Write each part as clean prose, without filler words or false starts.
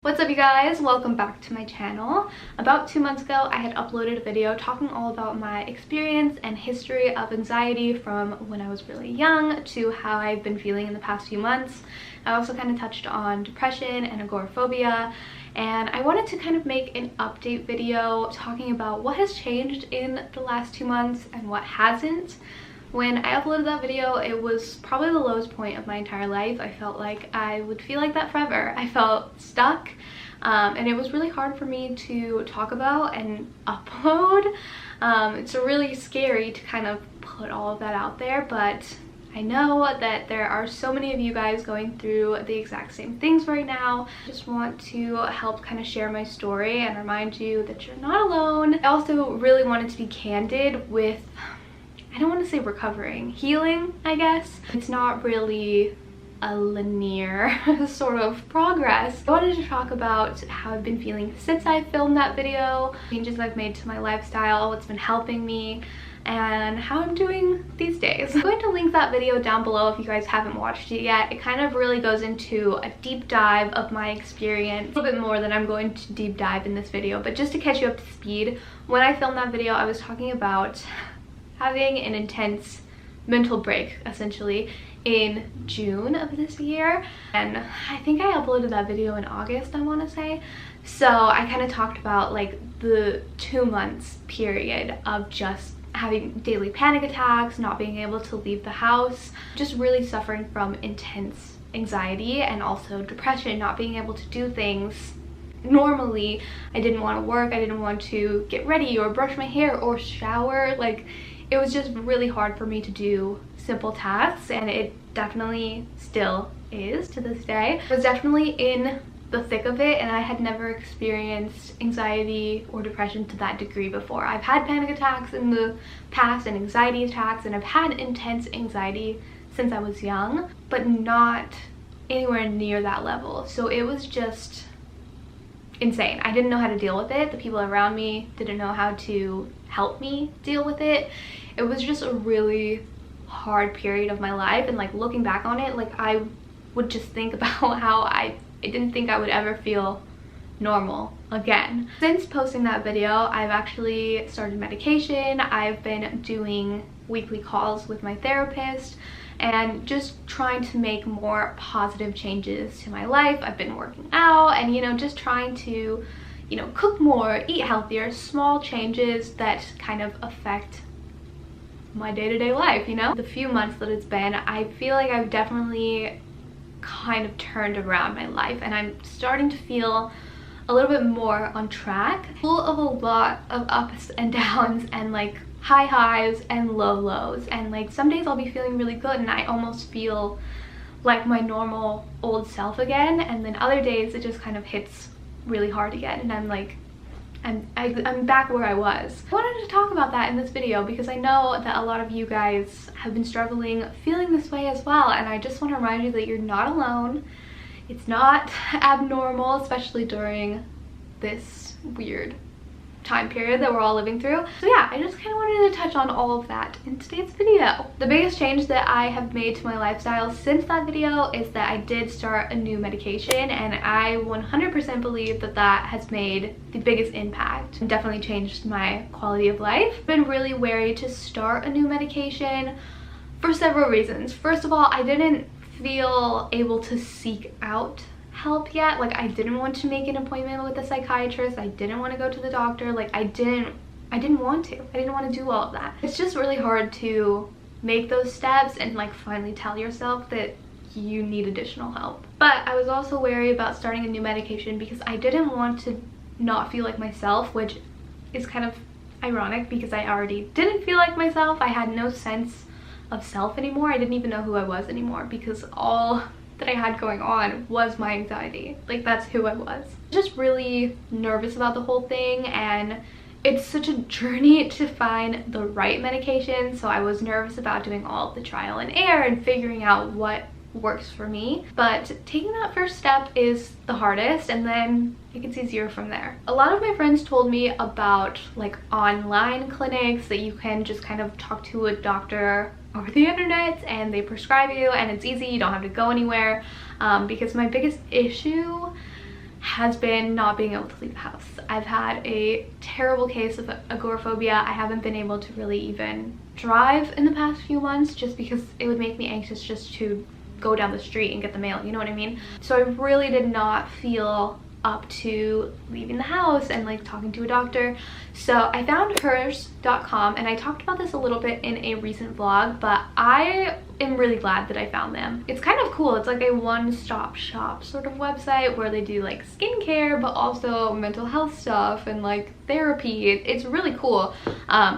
What's up you guys? Welcome back to my channel. About 2 months ago I had uploaded a video talking all about my experience and history of anxiety from when I was really young to how I've been feeling in the past few months. I also kind of touched on depression and agoraphobia, and I wanted to kind of make an update video talking about what has changed in the last 2 months and what hasn't. When I uploaded that video, it was probably the lowest point of my entire life. I felt like I would feel like that forever. I felt stuck, and it was really hard for me to talk about and upload. It's really scary to kind of put all of that out there, but I know that there are so many of you guys going through the exact same things right now. I just want to help kind of share my story and remind you that you're not alone. I also really wanted to be candid with, I don't want to say recovering, healing, I guess. It's not really a linear sort of progress. I wanted to talk about how I've been feeling since I filmed that video, changes I've made to my lifestyle, what's been helping me, and how I'm doing these days. I'm going to link that video down below if you guys haven't watched it yet. It kind of really goes into a deep dive of my experience, a little bit more than I'm going to deep dive in this video, but just to catch you up to speed, when I filmed that video I was talking about having an intense mental break essentially in June of this year, and I think I uploaded that video in August, I want to say. So I kind of talked about like the 2 months period of just having daily panic attacks, not being able to leave the house, just really suffering from intense anxiety and also depression, not being able to do things normally. I didn't want to work, I didn't want to get ready or brush my hair or shower. Like, it was just really hard for me to do simple tasks, and it definitely still is to this day. I was definitely in the thick of it, and I had never experienced anxiety or depression to that degree before. I've had panic attacks in the past and anxiety attacks, and I've had intense anxiety since I was young, but not anywhere near that level. So it was just insane. I didn't know how to deal with it. The people around me didn't know how to help me deal with it. It was just a really hard period of my life, and like looking back on it, like I would just think about how I didn't think I would ever feel normal again. Since posting that video, I've actually started medication. I've been doing weekly calls with my therapist and just trying to make more positive changes to my life. I've been working out and, you know, just trying to, you know, cook more, eat healthier, small changes that kind of affect my day-to-day life, you know? The few months that it's been, I feel like I've definitely kind of turned around my life, and I'm starting to feel a little bit more on track, full of a lot of ups and downs and like high highs and low lows, and like some days I'll be feeling really good and I almost feel like my normal old self again, and then other days it just kind of hits really hard again and I'm like I'm back where I was. I wanted to talk about that in this video because I know that a lot of you guys have been struggling feeling this way as well, and I just want to remind you that you're not alone. It's not abnormal, especially during this weird time period that we're all living through. So yeah, I just kind of wanted to touch on all of that in today's video. The biggest change that I have made to my lifestyle since that video is that I did start a new medication, and I 100% believe that that has made the biggest impact and definitely changed my quality of life. I've been really wary to start a new medication for several reasons. First of all, I didn't feel able to seek out help yet. Like, I didn't want to make an appointment with a psychiatrist. I didn't want to go to the doctor. Like, I didn't want to. I didn't want to do all of that. It's just really hard to make those steps and like finally tell yourself that you need additional help. But I was also wary about starting a new medication because I didn't want to not feel like myself, which is kind of ironic because I already didn't feel like myself. I had no sense of self anymore. I didn't even know who I was anymore because all that I had going on was my anxiety. Like, that's who I was. Just really nervous about the whole thing, and it's such a journey to find the right medication, so I was nervous about doing all of the trial and error and figuring out what works for me. But taking that first step is the hardest, and then it gets easier from there. A lot of my friends told me about like online clinics that you can just kind of talk to a doctor over the internet and they prescribe you and it's easy, you don't have to go anywhere, because my biggest issue has been not being able to leave the house. I've had a terrible case of agoraphobia. I haven't been able to really even drive in the past few months just because it would make me anxious just to go down the street and get the mail, you know what I mean? So I really did not feel up to leaving the house and like talking to a doctor. So I found hers.com, and I talked about this a little bit in a recent vlog, but I am really glad that I found them. It's kind of cool. It's like a one-stop shop sort of website where they do like skincare but also mental health stuff and like therapy. It's really cool.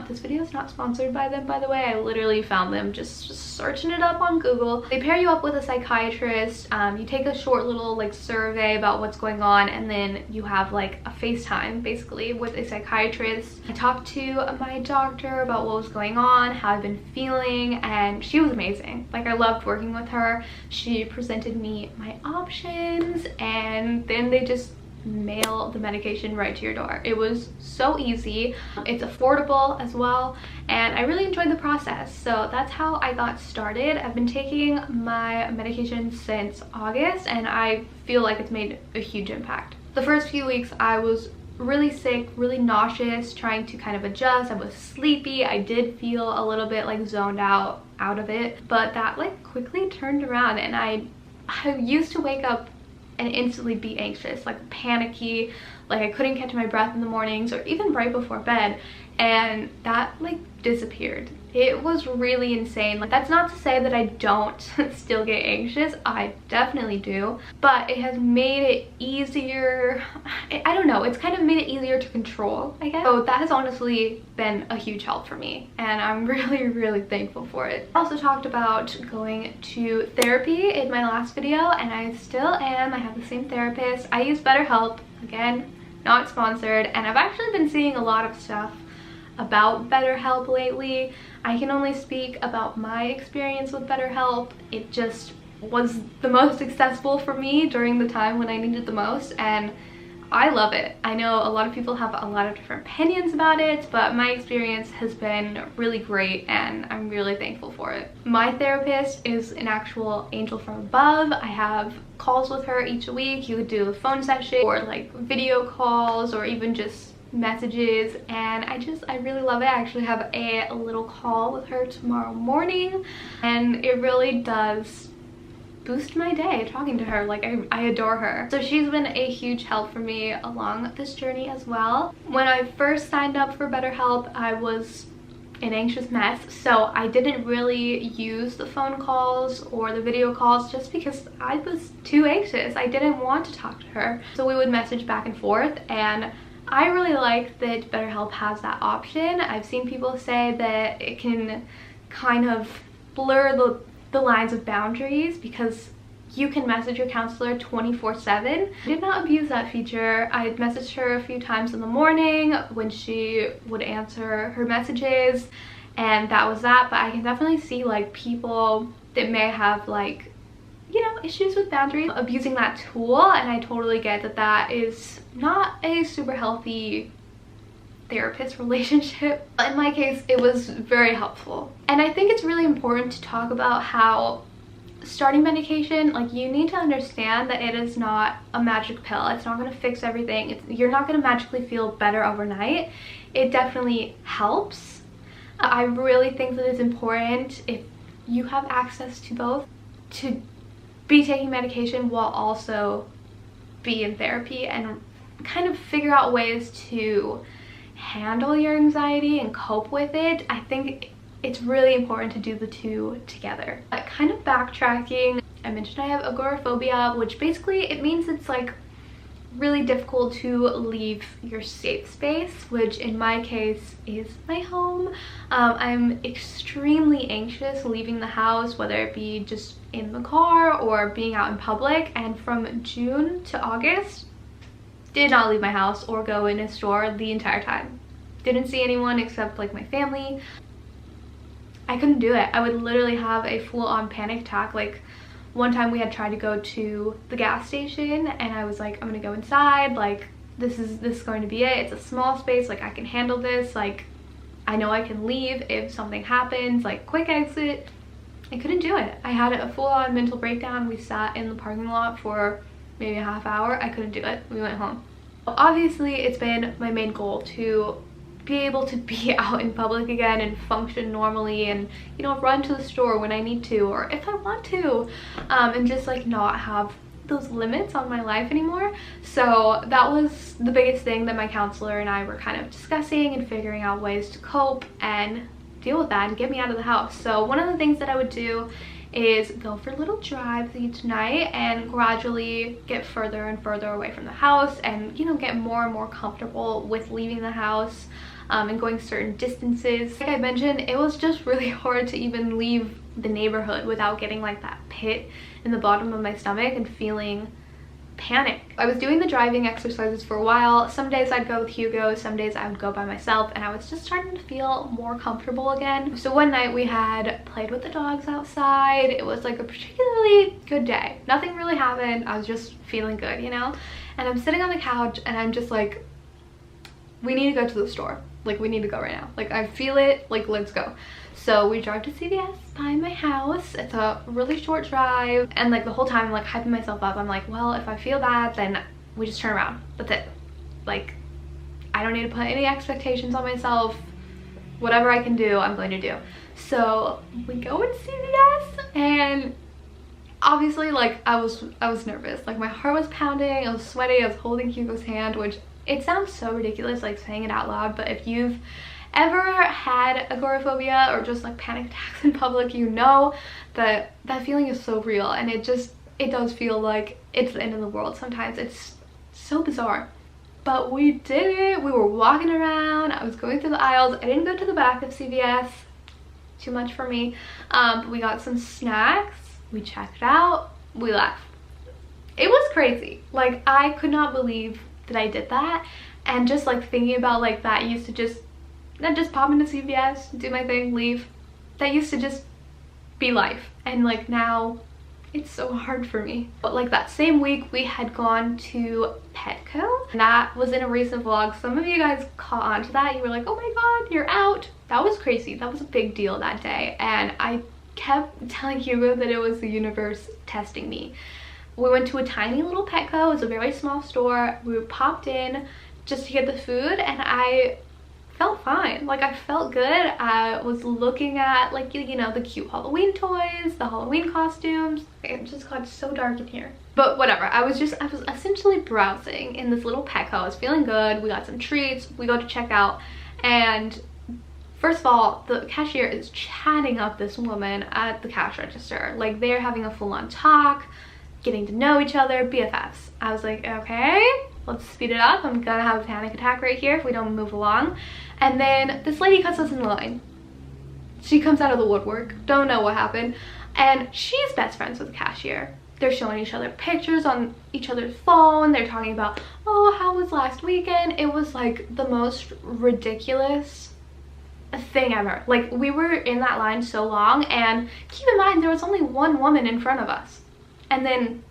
This video is not sponsored by them, by the way. I literally found them just searching it up on Google. They pair you up with a psychiatrist. You take a short little like survey about what's going on, and then you have like a FaceTime basically with a psychiatrist. I talked to my doctor about what was going on, how I've been feeling, and she was amazing. Like, I loved working with her. She presented me my options, and then they just mail the medication right to your door. It was so easy. It's affordable as well, and I really enjoyed the process. So that's how I got started. I've been taking my medication since August, and I feel like it's made a huge impact. The first few weeks I was really sick, really nauseous, trying to kind of adjust. I was sleepy. I did feel a little bit like zoned out of it, but that like quickly turned around, and I used to wake up and instantly be anxious, like panicky, like I couldn't catch my breath in the mornings or even right before bed, and that like disappeared. It was really insane. Like, that's not to say that I don't still get anxious. I definitely do, but it has made it easier. I don't know, it's kind of made it easier to control, I guess. So that has honestly been a huge help for me, and I'm really thankful for it. I also talked about going to therapy in my last video, and I still am. I have the same therapist. I use BetterHelp, again, not sponsored, and I've actually been seeing a lot of stuff about BetterHelp lately. I can only speak about my experience with BetterHelp. It just was the most accessible for me during the time when I needed the most, and I love it. I know a lot of people have a lot of different opinions about it, but my experience has been really great, and I'm really thankful for it. My therapist is an actual angel from above. I have calls with her each week. You could do a phone session or like video calls or even just messages, and I really love it. I actually have a little call with her tomorrow morning, and it really does boost my day talking to her. Like, I adore her. So she's been a huge help for me along this journey as well. When I first signed up for BetterHelp, I was an anxious mess, so I didn't really use the phone calls or the video calls just because I was too anxious. I didn't want to talk to her, so we would message back and forth, and I really like that BetterHelp has that option. I've seen people say that it can kind of blur the lines of boundaries because you can message your counselor 24/7. I did not abuse that feature. I had messaged her a few times in the morning when she would answer her messages, and that was that. But I can definitely see like people that may have like, you know, issues with boundaries abusing that tool, and I totally get that that is not a super healthy therapist relationship. In my case, it was very helpful. And I think it's really important to talk about how starting medication, like, you need to understand that it is not a magic pill. It's not going to fix everything. You're not going to magically feel better overnight. It definitely helps. I really think that it's important, if you have access to both, to be taking medication while also be in therapy and kind of figure out ways to handle your anxiety and cope with it. I think it's really important to do the two together. Kind of backtracking, I mentioned I have agoraphobia, which basically it means it's like really difficult to leave your safe space, which in my case is my home. I'm extremely anxious leaving the house, whether it be just in the car or being out in public, and from June to August did not leave my house or go in a store the entire time. Didn't see anyone except like my family. I couldn't do it. I would literally have a full-on panic attack. Like, one time we had tried to go to the gas station, and I was like, I'm gonna go inside, like, this is going to be it. It's a small space, like, I can handle this, like, I know I can leave if something happens, like, quick exit. I couldn't do it. I had a full-on mental breakdown. We sat in the parking lot for maybe a half hour. I couldn't do it. We went home. Obviously, it's been my main goal to be able to be out in public again and function normally, and you know, run to the store when I need to or if I want to, and just like not have those limits on my life anymore. So that was the biggest thing that my counselor and I were kind of discussing and figuring out ways to cope and deal with that and get me out of the house. So one of the things that I would do is go for little drives each night and gradually get further and further away from the house, and you know, get more and more comfortable with leaving the house and going certain distances. Like I mentioned, it was just really hard to even leave the neighborhood without getting like that pit in the bottom of my stomach and feeling panic. I was doing the driving exercises for a while. Some days I'd go with Hugo, some days I would go by myself, and I was just starting to feel more comfortable again. So one night we had played with the dogs outside. It was like a particularly good day. Nothing really happened. I was just feeling good, you know? And I'm sitting on the couch and I'm just like, we need to go to the store. Like, we need to go right now. Like, I feel it. Like, let's go. So we drive to CVS behind my house. It's a really short drive, and like the whole time I'm like hyping myself up. I'm like, well, if I feel bad, then we just turn around. That's it. Like, I don't need to put any expectations on myself. Whatever I can do, I'm going to do. So we go in CVS, and obviously, like, I was nervous. Like, my heart was pounding, I was sweaty, I was holding Hugo's hand, which it sounds so ridiculous like saying it out loud, but if you've ever had agoraphobia or just like panic attacks in public, you know that that feeling is so real, and it does feel like it's the end of the world sometimes. It's so bizarre. But we did it. We were walking around. I was going through the aisles. I didn't go to the back of CVS. Too much for me. But we got some snacks. We checked out. We left. It was crazy. Like, I could not believe that I did that. And just like thinking about like that used to just pop into CVS, do my thing, leave. That used to just be life. And like now it's so hard for me. But like that same week we had gone to Petco, and that was in a recent vlog. Some of you guys caught on to that. You were like, oh my god, you're out. That was crazy. That was a big deal that day, and I kept telling Hugo that it was the universe testing me. We went to a tiny little Petco. It was a very small store. We popped in just to get the food, and I felt fine. Like, I felt good. I was looking at, like, you know, the cute Halloween toys, the Halloween costumes. It just got so dark in here. But whatever. I was essentially browsing in this little Petco. I was feeling good. We got some treats. We go to check out, and first of all, the cashier is chatting up this woman at the cash register. Like, they're having a full-on talk, getting to know each other, BFFs. I was like, okay, let's speed it up. I'm gonna have a panic attack right here if we don't move along. And then this lady cuts us in line. She comes out of the woodwork. Don't know what happened. And she's best friends with the cashier. They're showing each other pictures on each other's phone. They're talking about, oh, how was last weekend? It was like the most ridiculous thing ever. Like, we were in that line so long, and keep in mind there was only one woman in front of us. And then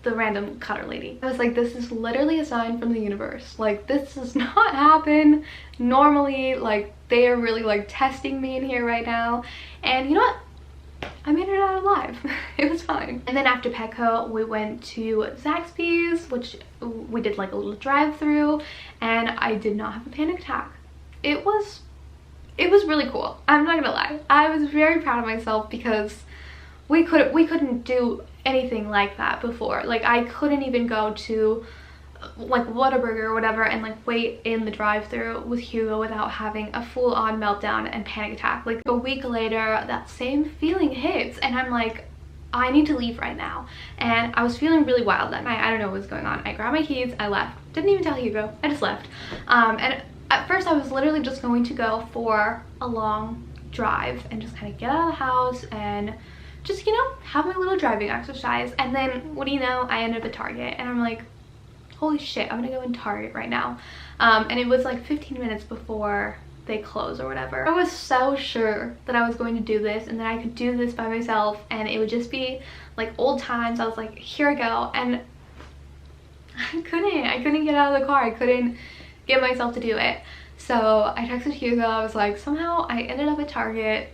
the random cutter lady. I was like, this is literally a sign from the universe. Like, this does not happen normally. Like, they are really like testing me in here right now. And you know what? I made it out alive. It was fine. And then after Petco, we went to Zaxby's, which we did like a little drive-through, and I did not have a panic attack. It was really cool. I'm not gonna lie. I was very proud of myself because we couldn't do anything like that before. Like, I couldn't even go to like Whataburger or whatever and like wait in the drive-thru with Hugo without having a full-on meltdown and panic attack. Like, a week later, that same feeling hits, and I'm like, I need to leave right now. And I was feeling really wild that night. I don't know what was going on. I grabbed my keys, I left. Didn't even tell Hugo. I just left. And at first I was literally just going to go for a long drive and just kind of get out of the house and just, you know, have my little driving exercise. And then, what do you know, I ended up at Target, and I'm like, holy shit, I'm gonna go in Target right now. And it was like 15 minutes before they close or whatever. I was so sure that I was going to do this and that I could do this by myself, and it would just be like old times. I was like, here I go. And I couldn't get out of the car. I couldn't get myself to do it. So I texted Hugo. I was like, somehow I ended up at Target.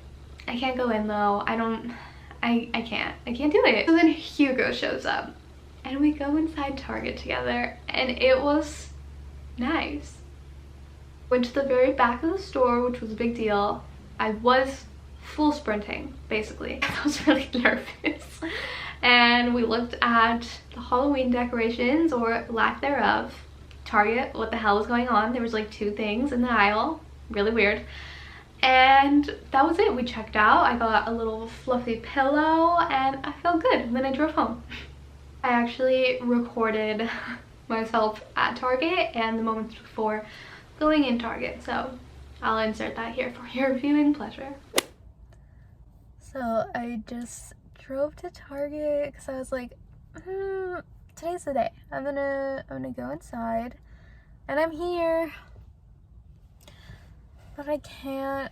I can't go in though. I can't do it. So then Hugo shows up, and we go inside Target together, and it was nice. Went to the very back of the store, which was a big deal. I was full sprinting, basically. I was really nervous. And we looked at the Halloween decorations, or lack thereof. Target, what the hell was going on? There was like 2 things in the aisle. Really weird. And that was it. We checked out. I got a little fluffy pillow and I felt good. And then I drove home. I actually recorded myself at Target and the moments before going in Target. So I'll insert that here for your viewing pleasure. So I just drove to Target because I was like, today's the day. I'm gonna go inside, and I'm here, but I can't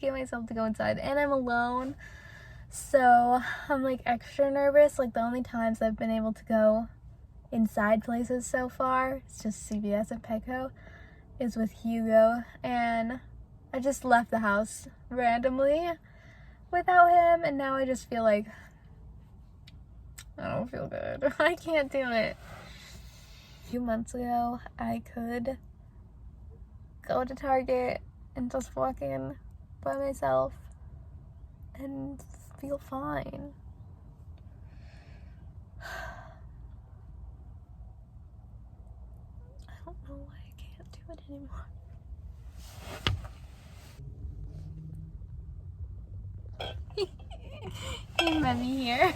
get myself to go inside, and I'm alone, so I'm like extra nervous. Like the only times I've been able to go inside places so far, it's just CVS and Petco, is with Hugo, and I just left the house randomly without him, and now I just feel like I don't feel good. I can't do it. A few months ago, I could go to Target and just walk in by myself and feel fine. I don't know why I can't do it anymore. He met me here.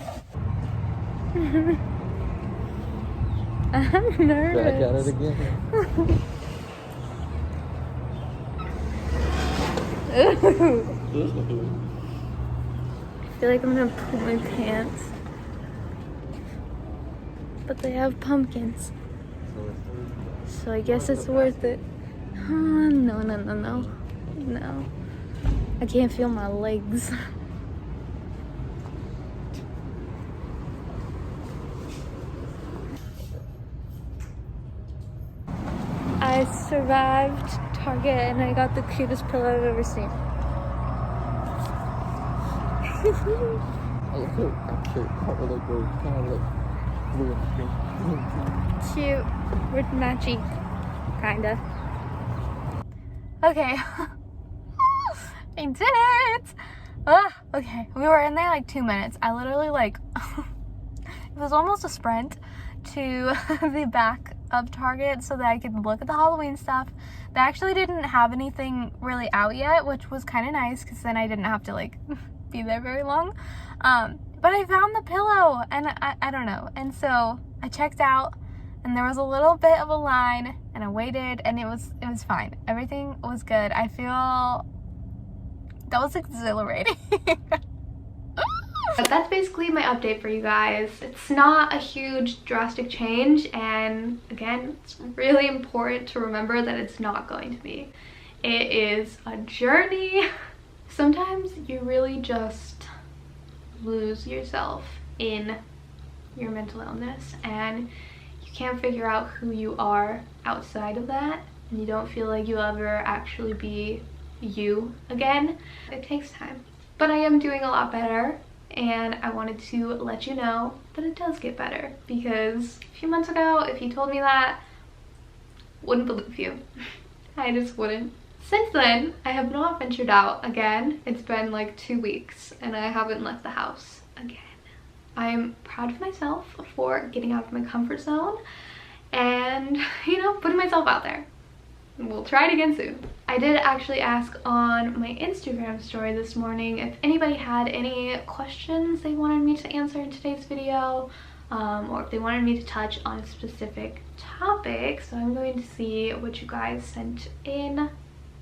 I'm nervous. Back at it again. I feel like I'm gonna poop my pants. But they have pumpkins. So I guess it's worth it. No. No. I can't feel my legs. I survived Target and I got the cutest pillow I've ever seen. Cute. We're matchy. Kinda. Okay. I did it! Okay. We were in there like 2 minutes. I literally like... it was almost a sprint to the back of Target so that I could look at the Halloween stuff. They actually didn't have anything really out yet, which was kind of nice because then I didn't have to like be there very long. But I found the pillow and I don't know. And so I checked out and there was a little bit of a line and I waited and it was fine. Everything was good. I feel that was exhilarating. But that's basically my update for you guys. It's not a huge drastic change, and again, it's really important to remember that it's not going to be. It is a journey. Sometimes you really just lose yourself in your mental illness and you can't figure out who you are outside of that, and you don't feel like you'll ever actually be you again. It takes time, but I am doing a lot better. And I wanted to let you know that it does get better, because a few months ago, if you told me that, wouldn't believe you. I just wouldn't. Since then, I have not ventured out again. It's been like 2 weeks and I haven't left the house again. I'm proud of myself for getting out of my comfort zone and, you know, putting myself out there. We'll try it again soon. I did actually ask on my Instagram story this morning if anybody had any questions they wanted me to answer in today's video, or if they wanted me to touch on a specific topic. So I'm going to see what you guys sent in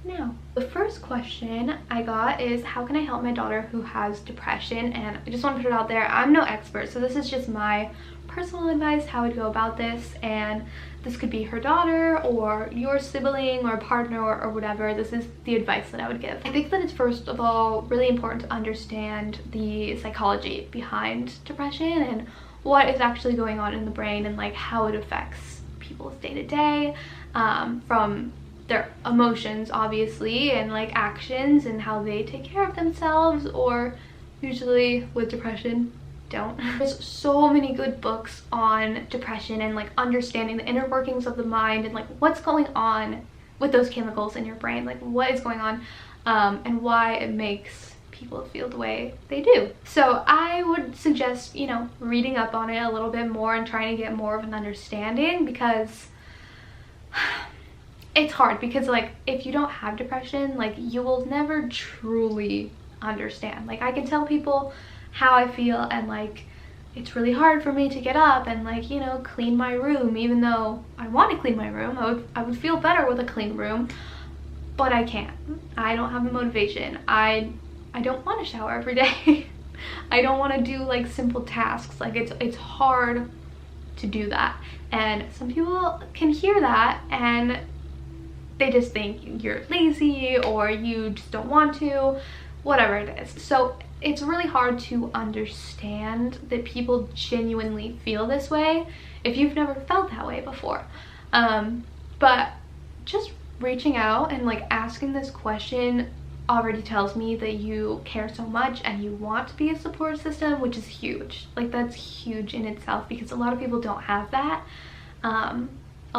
now. The first question I got is, how can I help my daughter who has depression? And I just want to put it out there, I'm no expert, so this is just my personal advice, how I'd go about this, and this could be her daughter or your sibling or partner or whatever. This is the advice that I would give. I think that it's first of all really important to understand the psychology behind depression and what is actually going on in the brain and like how it affects people's day-to-day, from their emotions obviously and like actions and how they take care of themselves, or usually with depression don't. There's so many good books on depression and like understanding the inner workings of the mind and like what's going on with those chemicals in your brain, like what is going on, and why it makes people feel the way they do. So I would suggest, you know, reading up on it a little bit more and trying to get more of an understanding, because it's hard, because like if you don't have depression, like you will never truly understand. Like I can tell people how I feel, and like it's really hard for me to get up and like, you know, clean my room, even though I want to clean my room. I would feel better with a clean room, but I can't. I don't have the motivation. I don't want to shower every day. I don't want to do like simple tasks. Like it's hard to do that, and some people can hear that and they just think you're lazy or you just don't want to, whatever it is. So it's really hard to understand that people genuinely feel this way if you've never felt that way before. But just reaching out and like asking this question already tells me that you care so much and you want to be a support system, which is huge. Like that's huge in itself, because a lot of people don't have that. A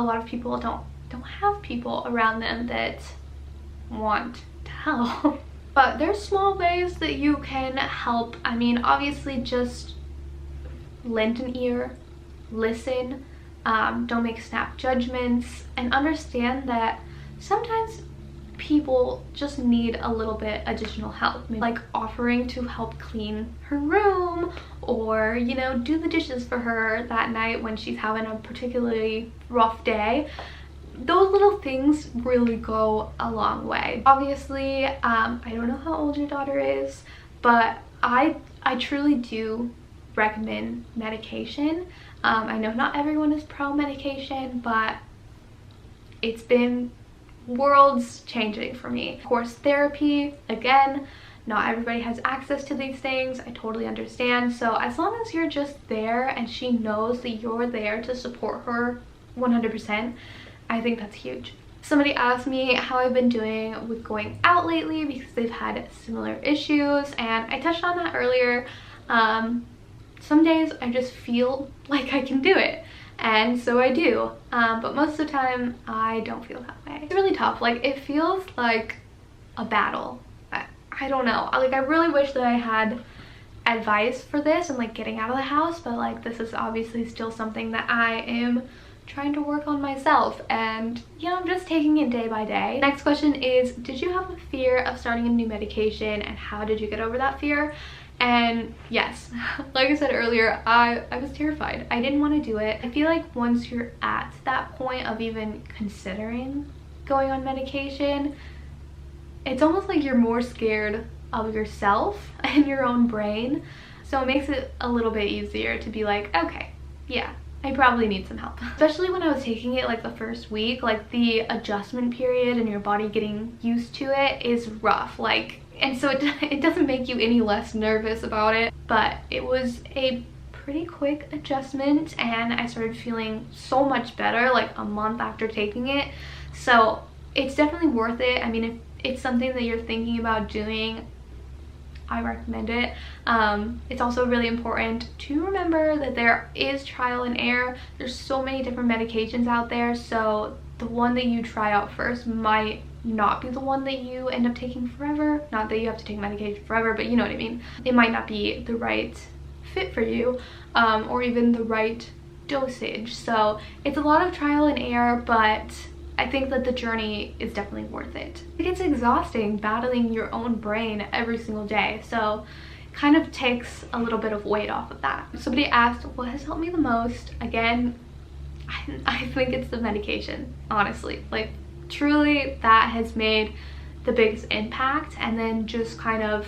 lot of people don't have people around them that want to help. But there's small ways that you can help. I mean, obviously just lend an ear, listen, don't make snap judgments, and understand that sometimes people just need a little bit additional help, like offering to help clean her room, or, you know, do the dishes for her that night when she's having a particularly rough day. Those little things really go a long way. Obviously, I don't know how old your daughter is, but I truly do recommend medication. I know not everyone is pro medication, but it's been worlds changing for me. Of course, therapy, again, not everybody has access to these things. I totally understand. So as long as you're just there and she knows that you're there to support her 100%, I think that's huge. Somebody asked me how I've been doing with going out lately, because they've had similar issues, and I touched on that earlier. Some days I just feel like I can do it, and so I do, but most of the time I don't feel that way. It's really tough. Like it feels like a battle. I don't know, like I really wish that I had advice for this and like getting out of the house, but like this is obviously still something that I am trying to work on myself, and you know, I'm just taking it day by day. Next question is, did you have a fear of starting a new medication, and how did you get over that fear? And yes, like I said earlier, I was terrified. I didn't want to do it. I feel like once you're at that point of even considering going on medication, it's almost like you're more scared of yourself and your own brain. So it makes it a little bit easier to be like, okay, yeah, I probably need some help. Especially when I was taking it like the first week, like the adjustment period and your body getting used to it is rough. Like, and so it doesn't make you any less nervous about it, but it was a pretty quick adjustment, and I started feeling so much better like a month after taking it. So it's definitely worth it. I mean, if it's something that you're thinking about doing, I recommend it. It's also really important to remember that there is trial and error. There's so many different medications out there, so the one that you try out first might not be the one that you end up taking forever. Not that you have to take medication forever, but you know what I mean. It might not be the right fit for you, or even the right dosage. So it's a lot of trial and error, but I think that the journey is definitely worth it. It gets exhausting battling your own brain every single day, so it kind of takes a little bit of weight off of that. Somebody asked what has helped me the most. Again, I think it's the medication, honestly. Like truly, that has made the biggest impact, and then just kind of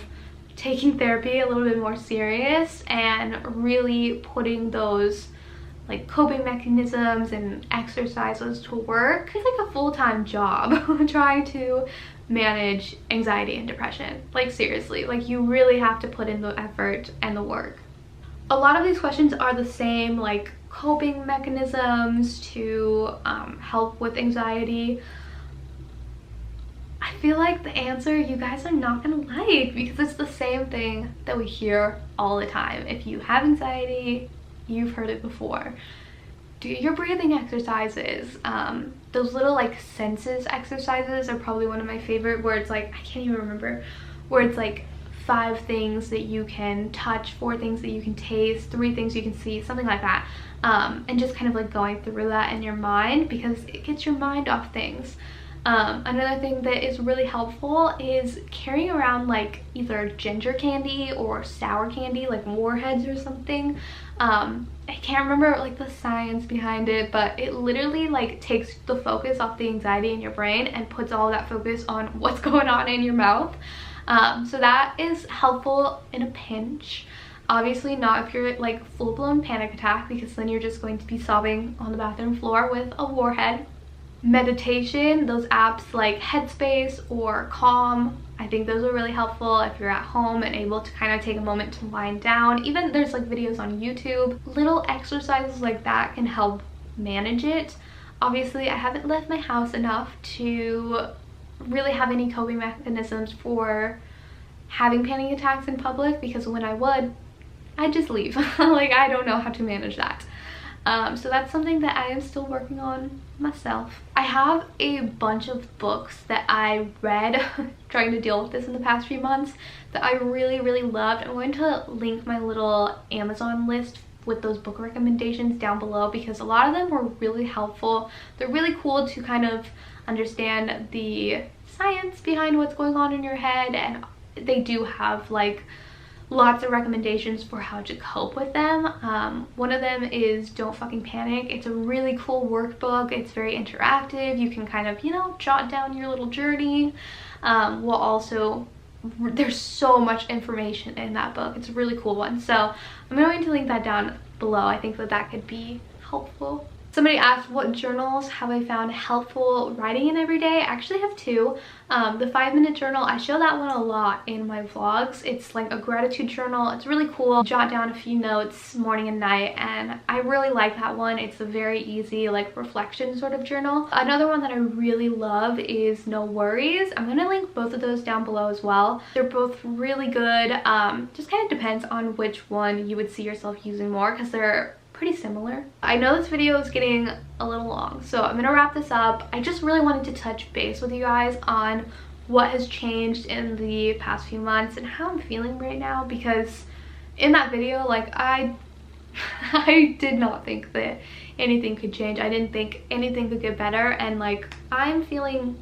taking therapy a little bit more serious and really putting those like coping mechanisms and exercises to work. It's like a full-time job trying to manage anxiety and depression. Like seriously, like you really have to put in the effort and the work. A lot of these questions are the same, like coping mechanisms to help with anxiety. I feel like the answer you guys are not gonna like, because it's the same thing that we hear all the time. If you have anxiety, you've heard it before. Do your breathing exercises. Those little like senses exercises are probably one of my favorite, where it's like, I can't even remember, where it's like 5 things that you can touch, 4 things that you can taste, 3 things you can see, something like that. And just kind of like going through that in your mind, because it gets your mind off things. Another thing that is really helpful is carrying around like either ginger candy or sour candy, like Warheads or something. I can't remember like the science behind it, but it literally like takes the focus off the anxiety in your brain and puts all that focus on what's going on in your mouth. So that is helpful in a pinch. Obviously not if you're like full-blown panic attack, because then you're just going to be sobbing on the bathroom floor with a Warhead. Meditation, those apps like Headspace or Calm, I think those are really helpful if you're at home and able to kind of take a moment to wind down. Even there's like videos on YouTube. Little exercises like that can help manage it. Obviously I haven't left my house enough to really have any coping mechanisms for having panic attacks in public, because when I would, I'd just leave. Like, I don't know how to manage that. So that's something that I am still working on myself. I have a bunch of books that I read trying to deal with this in the past few months that I really loved. I'm going to link my little Amazon list with those book recommendations down below, because a lot of them were really helpful. They're really cool to kind of understand the science behind what's going on in your head, and they do have like lots of recommendations for how to cope with them. One of them is Don't Fucking Panic. It's a really cool workbook. It's very interactive. You can kind of, you know, jot down your little journey, while also there's so much information in that book. It's a really cool one. So I'm going to link that down below. I think that that could be helpful. Somebody asked what journals have I found helpful writing in every day. I actually have 2. The 5-minute journal, I show that one a lot in my vlogs. It's like a gratitude journal. It's really cool. Jot down a few notes morning and night, and I really like that one. It's a very easy like reflection sort of journal. Another one that I really love is No Worries. I'm gonna link both of those down below as well. They're both really good. Just kind of depends on which one you would see yourself using more, because they're pretty similar. I know this video is getting a little long, so I'm gonna wrap this up. I just really wanted to touch base with you guys on what has changed in the past few months and how I'm feeling right now, because in that video, like, I did not think that anything could change. I didn't think anything could get better, and like, I'm feeling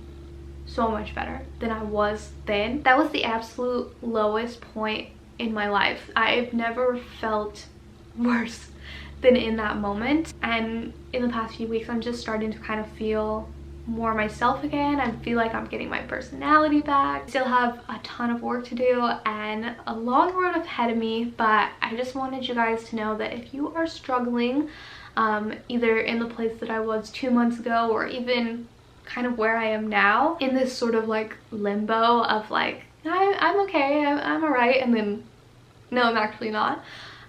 so much better than I was then. That was the absolute lowest point in my life. I've never felt worse than in that moment, and in the past few weeks I'm just starting to kind of feel more myself again. I feel like I'm getting my personality back. Still have a ton of work to do and a long road ahead of me, but I just wanted you guys to know that if you are struggling, either in the place that I was 2 months ago, or even kind of where I am now, in this sort of like limbo of like, I'm okay, I'm alright, and then no, I'm actually not.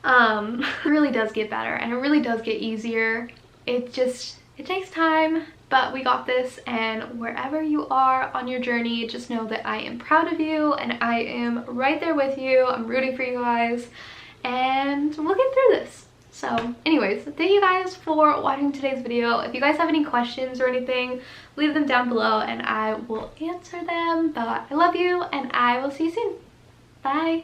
It really does get better, and it really does get easier. It takes time, but we got this. And wherever you are on your journey, just know that I am proud of you and I am right there with you. I'm rooting for you guys, and we'll get through this. So anyways, thank you guys for watching today's video. If you guys have any questions or anything, leave them down below and I will answer them. But I love you, and I will see you soon. Bye.